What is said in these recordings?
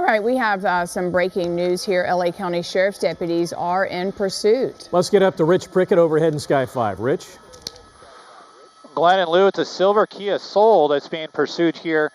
right, we have some breaking news here. LA County Sheriff's deputies are in pursuit. Let's get up to Rich Prickett overhead in Sky 5. Rich? Glenn and Lou, it's a silver Kia Soul that's being pursued here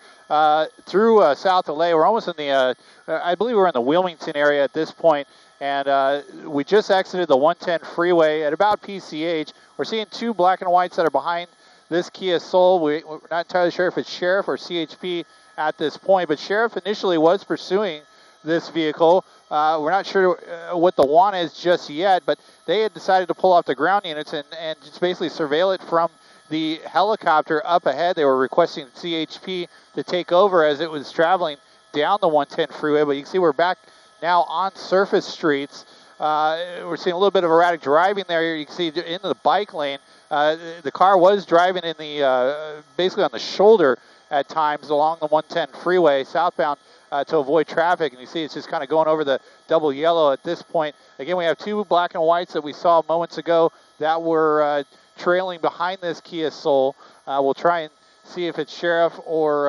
through South LA. We're almost in the, I believe we're in the Wilmington area at this point, and we just exited the 110 freeway at about PCH. We're seeing two black and whites that are behind this Kia Soul. We're not entirely sure if it's Sheriff or CHP at this point, but Sheriff initially was pursuing this vehicle. We're not sure what the want is just yet, but they had decided to pull off the ground units and just basically surveil it from the helicopter up ahead. They were requesting CHP to take over as it was traveling down the 110 freeway, but you can see we're back now on surface streets. We're seeing a little bit of erratic driving there. You can see into the bike lane. The car was driving in the basically on the shoulder at times along the 110 freeway southbound to avoid traffic, and you see it's just kind of going over the double yellow at this point. Again, we have two black and whites that we saw moments ago that were trailing behind this Kia Soul. We'll try and see if it's Sheriff or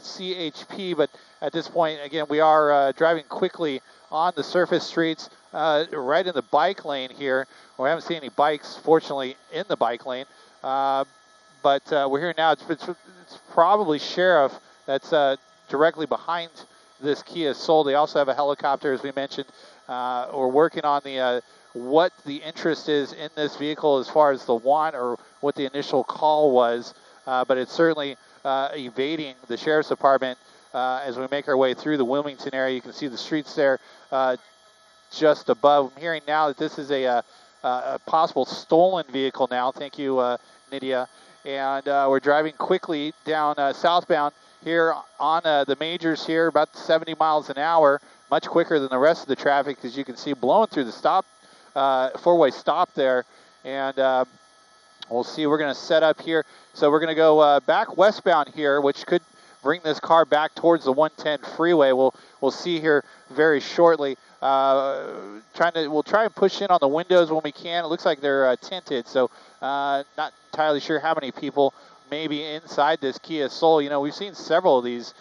CHP, but at this point, again, we are driving quickly on the surface streets right in the bike lane here. We haven't seen any bikes, fortunately, in the bike lane, but we're here now. It's probably Sheriff that's directly behind this Kia Soul. They also have a helicopter, as we mentioned. We're working on the what the interest is in this vehicle as far as the want or what the initial call was, but it's certainly evading the Sheriff's Department as we make our way through the Wilmington area. You can see the streets there just above. I'm hearing now that this is a possible stolen vehicle now. Thank you, Nydia. And we're driving quickly down southbound here on the majors here, about 70 miles an hour, much quicker than the rest of the traffic, as you can see, blowing through the stop, four-way stop there. And we'll see, we're going to set up here. So we're going to go back westbound here, which could bring this car back towards the 110 freeway. We'll see here very shortly. We'll try and push in on the windows when we can. It looks like they're tinted, so not entirely sure how many people may be inside this Kia Soul. You know, we've seen several of these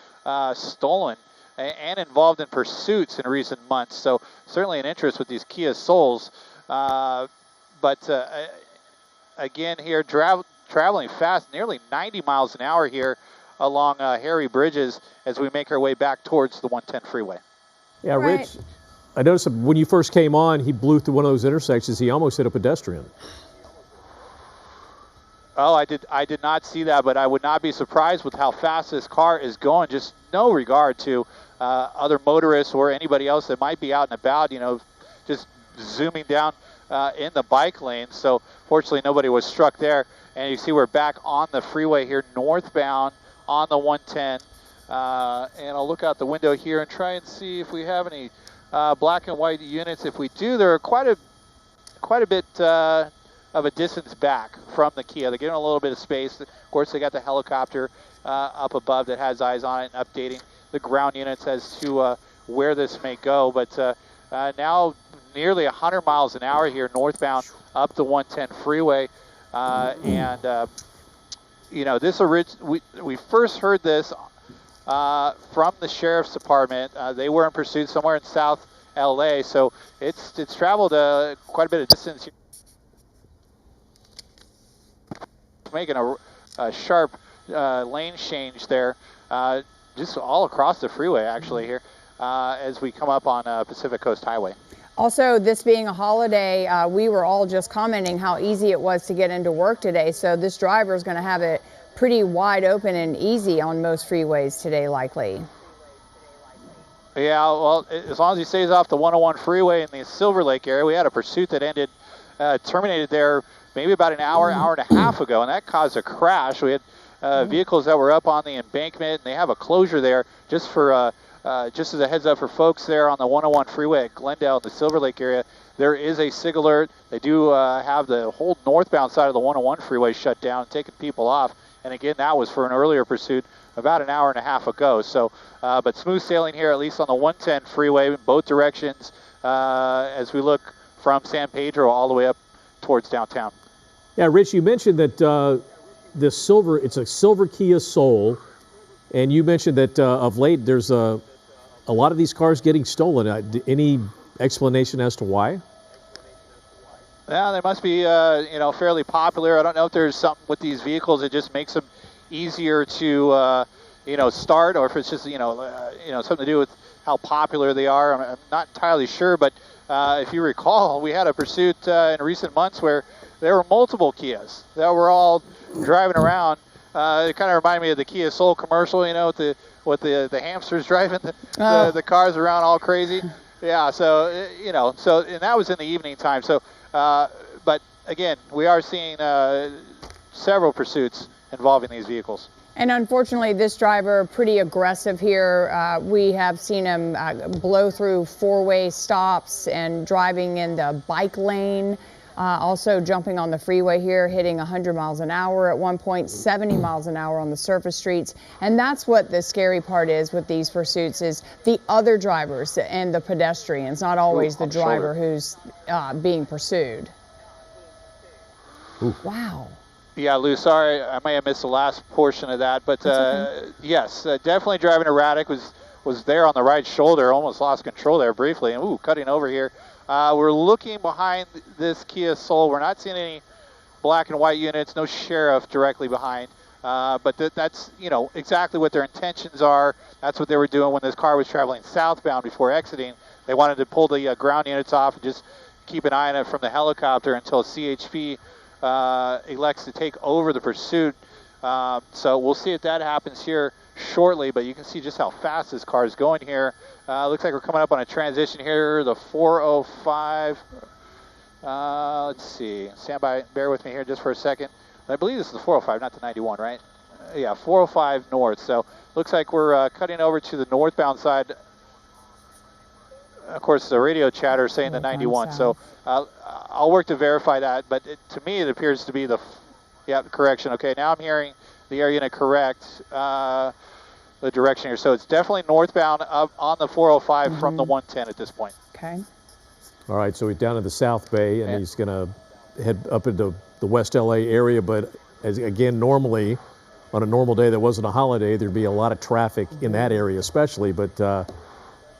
stolen and involved in pursuits in recent months, so certainly an interest with these Kia Souls. But again here, traveling fast, nearly 90 miles an hour here along Harry Bridges as we make our way back towards the 110 freeway. Yeah, Rich, I noticed when you first came on, he blew through one of those intersections. He almost hit a pedestrian. Oh, I did not see that, but I would not be surprised with how fast this car is going. Just no regard to other motorists or anybody else that might be out and about, you know, just zooming down in the bike lane. So fortunately, nobody was struck there. And you see we're back on the freeway here, northbound on the 110. And I'll look out the window here and try and see if we have any black and white units. If we do, there are quite a bit of a distance back from the Kia. They're getting a little bit of space. Of course, they got the helicopter up above that has eyes on it and updating the ground units as to where this may go. But now nearly 100 miles an hour here northbound up the 110 freeway. You know, this we first heard this from the Sheriff's Department. They were in pursuit somewhere in South LA, so it's traveled quite a bit of distance. Making a sharp lane change there, just all across the freeway actually here as we come up on Pacific Coast Highway. Also, this being a holiday, we were all just commenting how easy it was to get into work today. So this driver is going to have it pretty wide open and easy on most freeways today, likely. Yeah, well, as long as he stays off the 101 freeway in the Silver Lake area. We had a pursuit that terminated there maybe about an hour and a half ago, and that caused a crash. We had vehicles that were up on the embankment, and they have a closure there just for just as a heads up for folks there on the 101 freeway at Glendale in the Silver Lake area. There is a SIG alert. They do have the whole northbound side of the 101 freeway shut down, taking people off. And again, that was for an earlier pursuit about an hour and a half ago. So, but smooth sailing here, at least on the 110 freeway in both directions as we look from San Pedro all the way up towards downtown. Yeah, Rich, you mentioned that it's a silver Kia Soul, and you mentioned that of late there's a lot of these cars getting stolen. Any explanation as to why? Yeah, they must be, fairly popular. I don't know if there's something with these vehicles that just makes them easier to, start, or if it's just, something to do with how popular they are. I'm not entirely sure, but if you recall, we had a pursuit in recent months where there were multiple Kias that were all driving around. It kind of reminded me of the Kia Soul commercial, with the hamsters driving the cars around all crazy. Yeah, so, and that was in the evening time. So, but again, we are seeing several pursuits involving these vehicles. And unfortunately, this driver, pretty aggressive here. We have seen him blow through four-way stops and driving in the bike lane. Also jumping on the freeway here, hitting 100 miles an hour at one point, 70 miles an hour on the surface streets. And that's what the scary part is with these pursuits, is the other drivers and the pedestrians, not always the driver who's being pursued. Ooh. Wow. Yeah, Lou, sorry, I may have missed the last portion of that, but okay. yes, definitely driving erratic, was there on the right shoulder, almost lost control there briefly, and cutting over here. We're looking behind this Kia Soul. We're not seeing any black and white units, no sheriff directly behind, but that's exactly what their intentions are. That's what they were doing when this car was traveling southbound before exiting. They wanted to pull the ground units off and just keep an eye on it from the helicopter until CHP elects to take over the pursuit. So we'll see if that happens here shortly, but you can see just how fast this car is going here. Looks like we're coming up on a transition here, the 405. Let's see, stand by, bear with me here just for a second. I believe this is the 405, not the 91, right? Yeah, 405 north. So looks like we're cutting over to the northbound side. Of course, the radio chatter is saying the 91, so I'll work to verify that, but to me it appears to be the, correction. Okay, now I'm hearing the air unit correct the direction here. So it's definitely northbound up on the 405 from the 110 at this point. Okay. All right, so he's down in the South Bay, and he's going to head up into the West LA area, but again, normally, on a normal day that wasn't a holiday, there'd be a lot of traffic in that area especially, but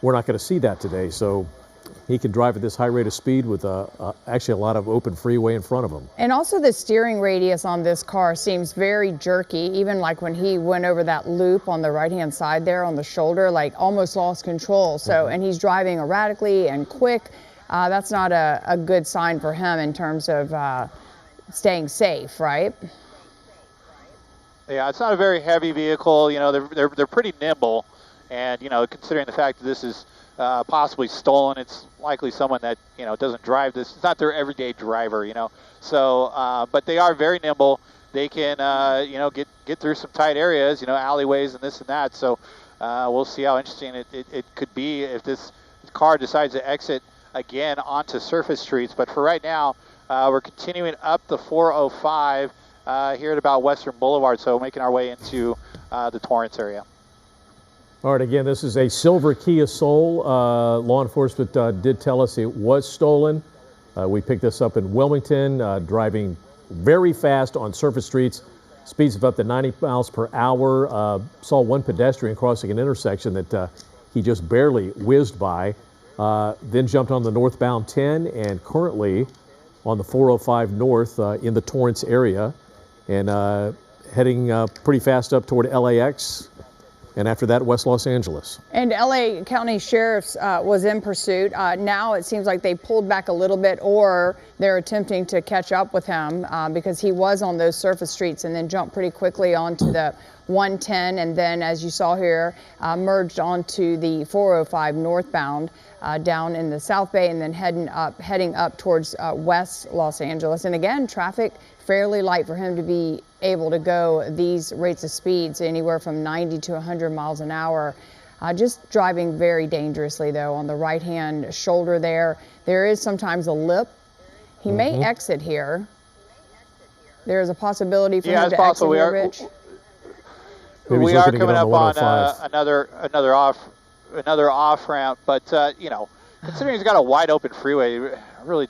we're not going to see that today. So he can drive at this high rate of speed with actually a lot of open freeway in front of him. And also the steering radius on this car seems very jerky, even like when he went over that loop on the right-hand side there on the shoulder, like almost lost control. So, and he's driving erratically and quick. That's not a good sign for him in terms of staying safe, right? Yeah, it's not a very heavy vehicle. They're pretty nimble, and considering the fact that this is possibly stolen, it's likely someone that doesn't drive this. It's not their everyday driver, So, but they are very nimble. They can get through some tight areas, alleyways and this and that. So we'll see how interesting it could be if this car decides to exit again onto surface streets. But for right now, we're continuing up the 405 here at about Western Boulevard, so making our way into the Torrance area. All right, again, this is a silver Kia Soul. Law enforcement did tell us it was stolen. We picked this up in Wilmington, driving very fast on surface streets, speeds of up to 90 miles per hour. Saw one pedestrian crossing an intersection that he just barely whizzed by, then jumped on the northbound 10 and currently on the 405 north in the Torrance area, and heading pretty fast up toward LAX. And after that, West Los Angeles. And LA County Sheriff's was in pursuit. Now it seems like they pulled back a little bit, or they're attempting to catch up with him because he was on those surface streets and then jumped pretty quickly onto the 110, and then, as you saw here, merged onto the 405 northbound down in the South Bay, and then heading up towards West Los Angeles. And again, traffic fairly light for him to be able to go these rates of speeds, anywhere from 90 to 100 miles an hour. Just driving very dangerously, though, on the right-hand shoulder there. There is sometimes a lip. He may exit here. There is a possibility for him to exit here, Rich. We are coming up on another off ramp, but considering he's got a wide open freeway, he really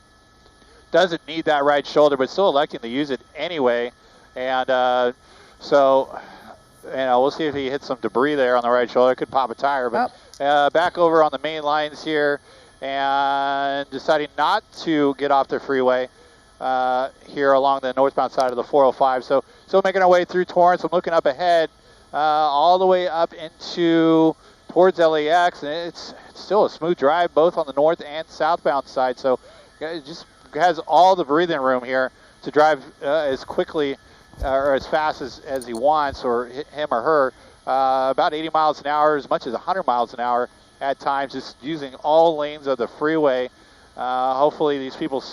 doesn't need that right shoulder, but still electing to use it anyway. And so we'll see if he hits some debris there on the right shoulder. It could pop a tire, but back over on the main lines here and deciding not to get off the freeway here along the northbound side of the 405. So still making our way through Torrance. I'm looking up ahead all the way up into towards LAX, and it's still a smooth drive both on the north and southbound side. So it just has all the breathing room here to drive as quickly or as fast as he wants, or him or her. About 80 miles an hour, as much as 100 miles an hour at times, just using all lanes of the freeway. Hopefully these people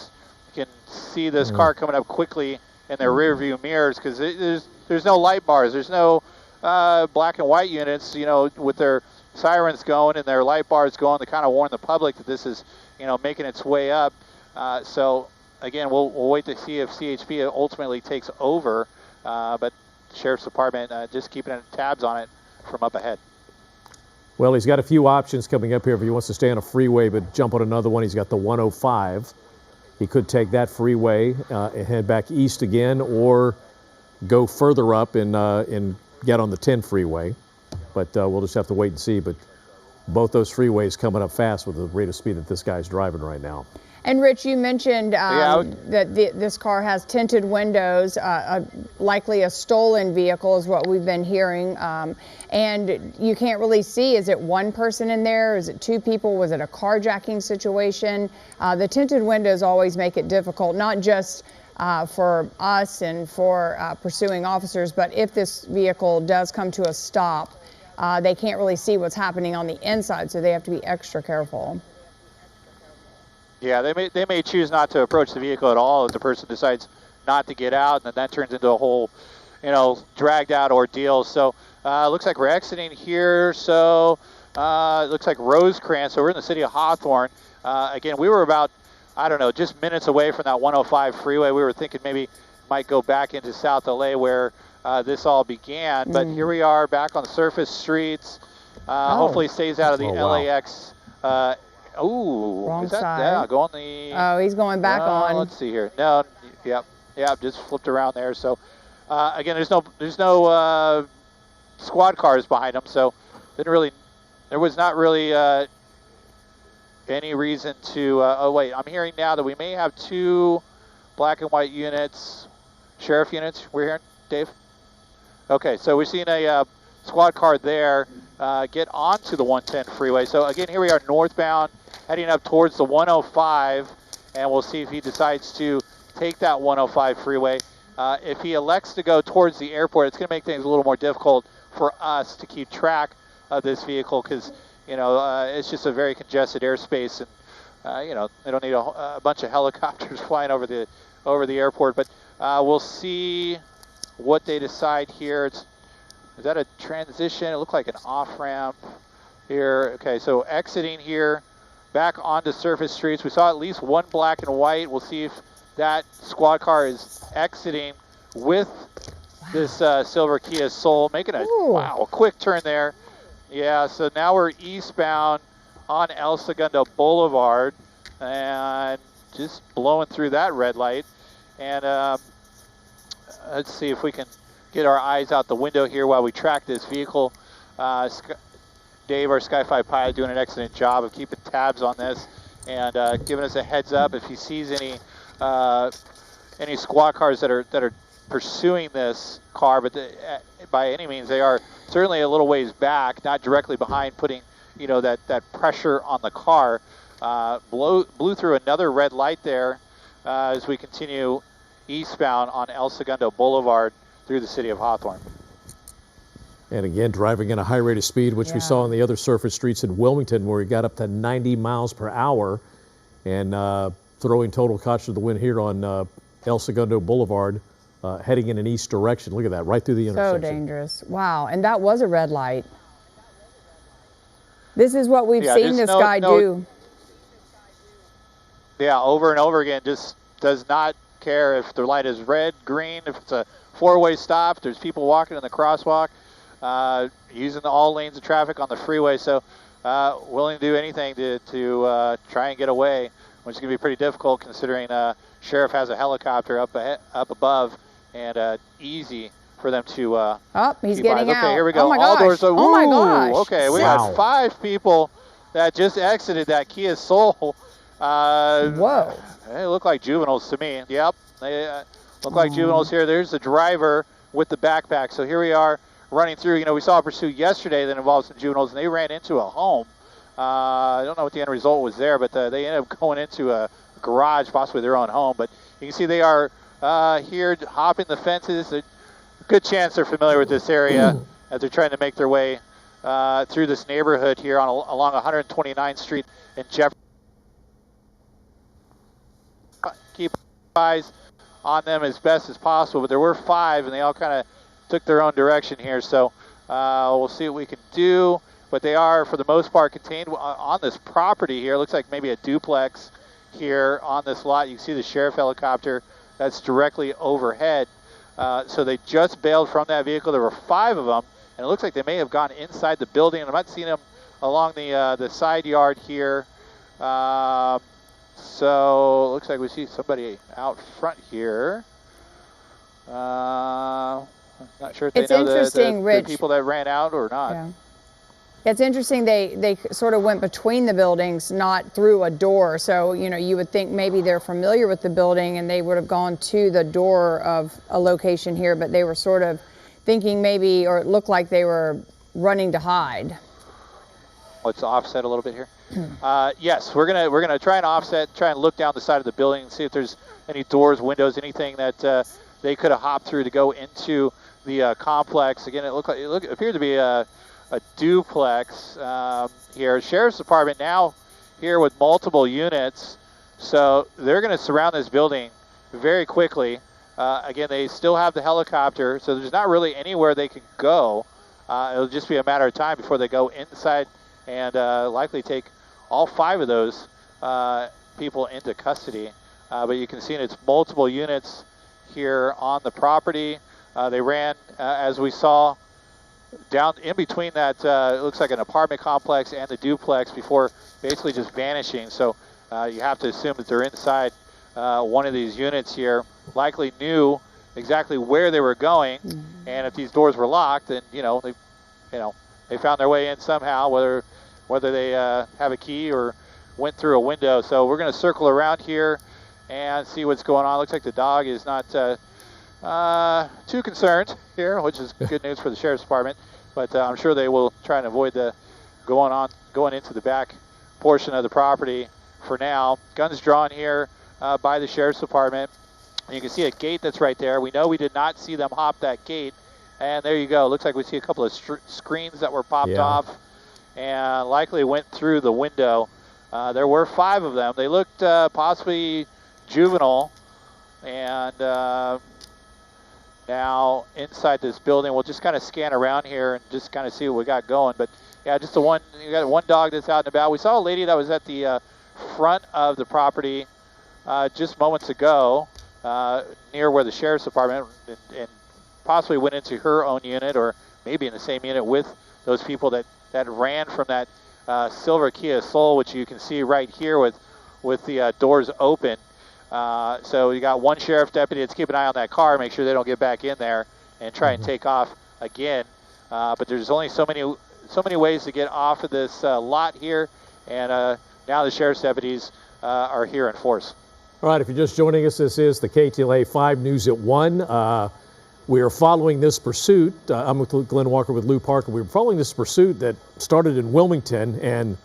can see this car coming up quickly in their rear view mirrors, because there's no light bars, there's no black and white units, you know, with their sirens going and their light bars going to kind of warn the public that this is, you know, making its way up. So again, we'll wait to see if CHP ultimately takes over, but Sheriff's Department just keeping tabs on it from up ahead. Well, he's got a few options coming up here if he wants to stay on a freeway but jump on another one. He's got the 105. He could take that freeway and head back east again, or go further up and get on the 10 freeway. But we'll just have to wait and see. But both those freeways coming up fast with the rate of speed that this guy's driving right now. And Rich, you mentioned that this car has tinted windows, likely a stolen vehicle is what we've been hearing. And you can't really see, is it one person in there? Is it two people? Was it a carjacking situation? The tinted windows always make it difficult, not just for us and for pursuing officers, but if this vehicle does come to a stop, they can't really see what's happening on the inside, so they have to be extra careful. Yeah, they may choose not to approach the vehicle at all if the person decides not to get out, and then that turns into a whole, you know, dragged out ordeal. So looks like we're exiting here. So it looks like Rosecrans. So we're in the city of Hawthorne. Again, we were about, I don't know, just minutes away from that 105 freeway. We were thinking maybe might go back into South LA where this all began. But here we are back on the surface streets. Hopefully stays out of the LAX. Oh, wrong is that, side. Yeah, go on the. Oh, he's going back on. Let's see here. No, yep, just flipped around there. So again, there's no squad cars behind him, so there was not really any reason to. Oh wait, I'm hearing now that we may have two black and white units, sheriff units. We're hearing, Dave. Okay, so we're seeing a squad car there get onto the 110 freeway. So again, here we are northbound, heading up towards the 105, and we'll see if he decides to take that 105 freeway. If he elects to go towards the airport, it's going to make things a little more difficult for us to keep track of this vehicle, because, you know, it's just a very congested airspace, and you know, they don't need a bunch of helicopters flying over the airport. But we'll see what they decide here. Is that a transition? It looked like an off-ramp here. Okay, so exiting here, back onto surface streets. We saw at least one black and white. We'll see if that squad car is exiting with this silver Kia Soul, making a quick turn there. Yeah, so now we're eastbound on El Segundo Boulevard and just blowing through that red light. And let's see if we can get our eyes out the window here while we track this vehicle. Dave, our Sky 5 pilot, doing an excellent job of keeping tabs on this and giving us a heads up if he sees any squad cars that are pursuing this car. But by any means, they are certainly a little ways back, not directly behind, putting, you know, that pressure on the car. Blew through another red light there as we continue eastbound on El Segundo Boulevard through the city of Hawthorne. And again, driving at a high rate of speed, which we saw on the other surface streets in Wilmington, where he got up to 90 miles per hour, and throwing total caution to the wind here on El Segundo Boulevard, heading in an east direction. Look at that, right through the intersection. So dangerous. Wow, and that was a red light. This is what we've seen this guy do. Yeah, over and over again, just does not care if the light is red, green, if it's a four-way stop, there's people walking in the crosswalk, using all lanes of traffic on the freeway, so willing to do anything to try and get away, which is going to be pretty difficult considering Sheriff has a helicopter up above, and easy for them to. Oh, he's keep getting eyes. out. Okay, here we go. Oh my All gosh. doors are. Oh my Ooh, gosh. Okay, we Wow. got 5 people that just exited that Kia Soul. Whoa. They look like juveniles to me. Yep, they look like juveniles here. There's the driver with the backpack. So here we are running through. You know, we saw a pursuit yesterday that involved some juveniles, and they ran into a home. I don't know what the end result was there, but they ended up going into a garage, possibly their own home. But you can see they are here hopping the fences. A good chance they're familiar with this area as they're trying to make their way through this neighborhood here along 129th Street in Jefferson. Keep eyes on them as best as possible, but there were 5, and they all kind of took their own direction here. So we'll see what we can do. But they are, for the most part, contained on this property here. It looks like maybe a duplex here on this lot. You can see the sheriff helicopter that's directly overhead. So they just bailed from that vehicle. There were 5 of them, and it looks like they may have gone inside the building. I'm not seeing them along the side yard here. So it looks like we see somebody out front here. I'm not sure if It's they know interesting, the Rich. people that ran out or not. Yeah. It's interesting they sort of went between the buildings, not through a door. So, you know, you would think maybe they're familiar with the building and they would have gone to the door of a location here, but they were sort of thinking maybe, or it looked like they were running to hide. Let's offset a little bit here. Yes, we're gonna try and offset, try and look down the side of the building and see if there's any doors, windows, anything that they could have hopped through to go into the complex. Again, it appeared to be a duplex here. Sheriff's Department now here with multiple units, so they're going to surround this building very quickly. Again, they still have the helicopter, so there's not really anywhere they can go. It'll just be a matter of time before they go inside and likely take all 5 of those people into custody. But you can see it's multiple units here on the property. They ran, as we saw, down in between that, it looks like an apartment complex and the duplex before basically just vanishing. So you have to assume that they're inside one of these units here, likely knew exactly where they were going. And if these doors were locked, then, they found their way in somehow, whether they have a key or went through a window. So we're going to circle around here and see what's going on. Looks like the dog is not too concerned here, which is good news for the Sheriff's Department, but I'm sure they will try and avoid the going into the back portion of the property for now. Guns drawn here by the Sheriff's Department. And you can see a gate that's right there. We know we did not see them hop that gate, and there you go. Looks like we see a couple of screens that were popped off and likely went through the window. There were 5 of them. They looked possibly juvenile, and now inside this building, we'll just kind of scan around here and just kind of see what we got going. But yeah, just you got one dog that's out and about. We saw a lady that was at the front of the property just moments ago, near where the Sheriff's Department, and possibly went into her own unit or maybe in the same unit with those people that ran from that silver Kia Soul, which you can see right here with the doors open. So you got one sheriff deputy that's keeping an eye on that car, make sure they don't get back in there and try and take off again. But there's only so many ways to get off of this lot here, and now the sheriff's deputies are here in force. All right, if you're just joining us, this is the KTLA 5 News at 1. We are following this pursuit. I'm with Glenn Walker with Lou Parker. We were following this pursuit that started in Wilmington, and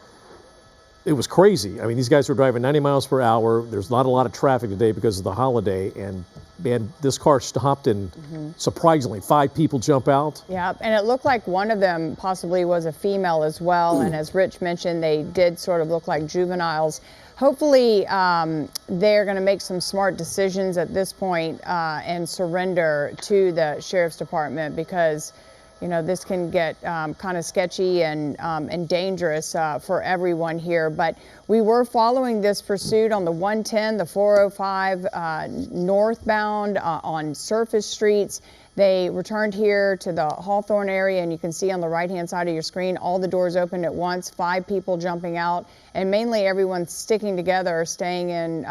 it was crazy. I mean, these guys were driving 90 miles per hour. There's not a lot of traffic today because of the holiday, and man, this car stopped, and surprisingly, 5 people jump out. Yeah, and it looked like one of them possibly was a female as well. And as Rich mentioned, they did sort of look like juveniles. Hopefully, they're going to make some smart decisions at this point and surrender to the Sheriff's Department, because this can get kind of sketchy and dangerous for everyone here. But we were following this pursuit on the 110, the 405 northbound on surface streets. They returned here to the Hawthorne area, and you can see on the right-hand side of your screen, all the doors opened at once, 5 people jumping out, and mainly everyone sticking together, staying in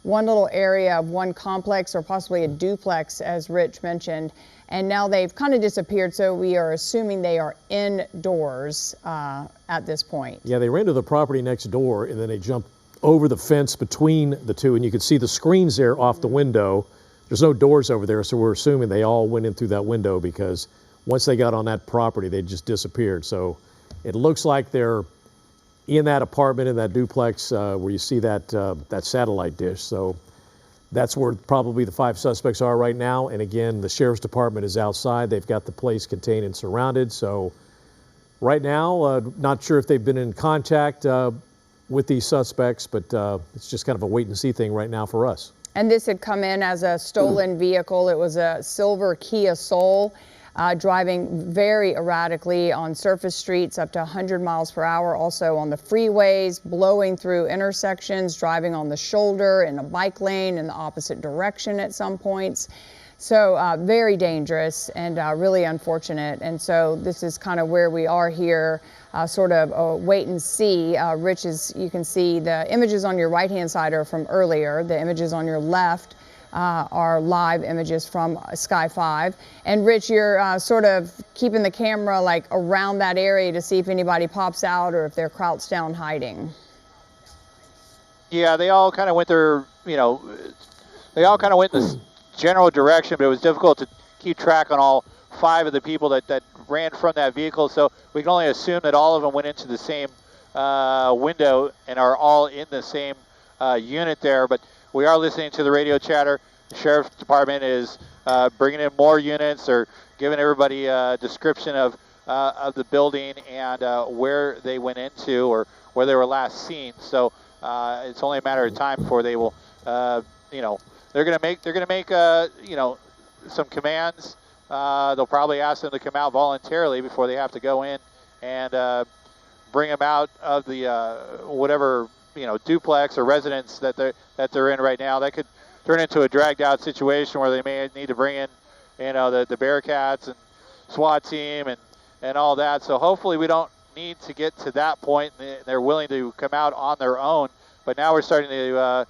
one little area of one complex or possibly a duplex, as Rich mentioned. and now they've kind of disappeared, so we are assuming they are indoors at this point. Yeah, they ran to the property next door, and then they jumped over the fence between the two, and you can see the screens there off the window. There's no doors over there, so we're assuming they all went in through that window, because once they got on that property, they just disappeared. So it looks like they're in that apartment, in that duplex where you see that that satellite dish. So that's where probably the 5 suspects are right now. And again, the sheriff's department is outside. They've got the place contained and surrounded. So right now, not sure if they've been in contact with these suspects, but it's just kind of a wait and see thing right now for us. And this had come in as a stolen vehicle. It was a silver Kia Soul, driving very erratically on surface streets up to 100 miles per hour, also on the freeways, blowing through intersections, driving on the shoulder in a bike lane in the opposite direction at some points. So very dangerous and really unfortunate. And so this is kind of where we are here, sort of a wait and see. Rich, you can see the images on your right-hand side are from earlier. The images on your left are live images from Sky 5. And Rich, you're sort of keeping the camera like around that area to see if anybody pops out or if they're crouched down hiding. Yeah, they all kind of went their, they all kind of went this general direction, but it was difficult to keep track on all 5 of the people that ran from that vehicle. So we can only assume that all of them went into the same window and are all in the same unit there. But we are listening to the radio chatter. The sheriff's department is bringing in more units. They're giving everybody a description of the building and where they went into or where they were last seen. So it's only a matter of time before they will, they're going to make some commands. They'll probably ask them to come out voluntarily before they have to go in and bring them out of the whatever duplex or residence that they're in right now. That could turn into a dragged out situation where they may need to bring in the Bearcats and SWAT team and all that. So hopefully we don't need to get to that point. They're willing to come out on their own. But now we're starting to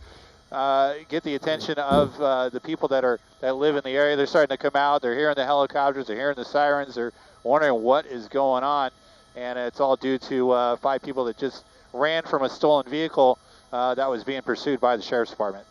get the attention of the people that live in the area. They're starting to come out. They're hearing the helicopters. They're hearing the sirens. They're wondering what is going on, and it's all due to 5 people that just ran from a stolen vehicle that was being pursued by the sheriff's department.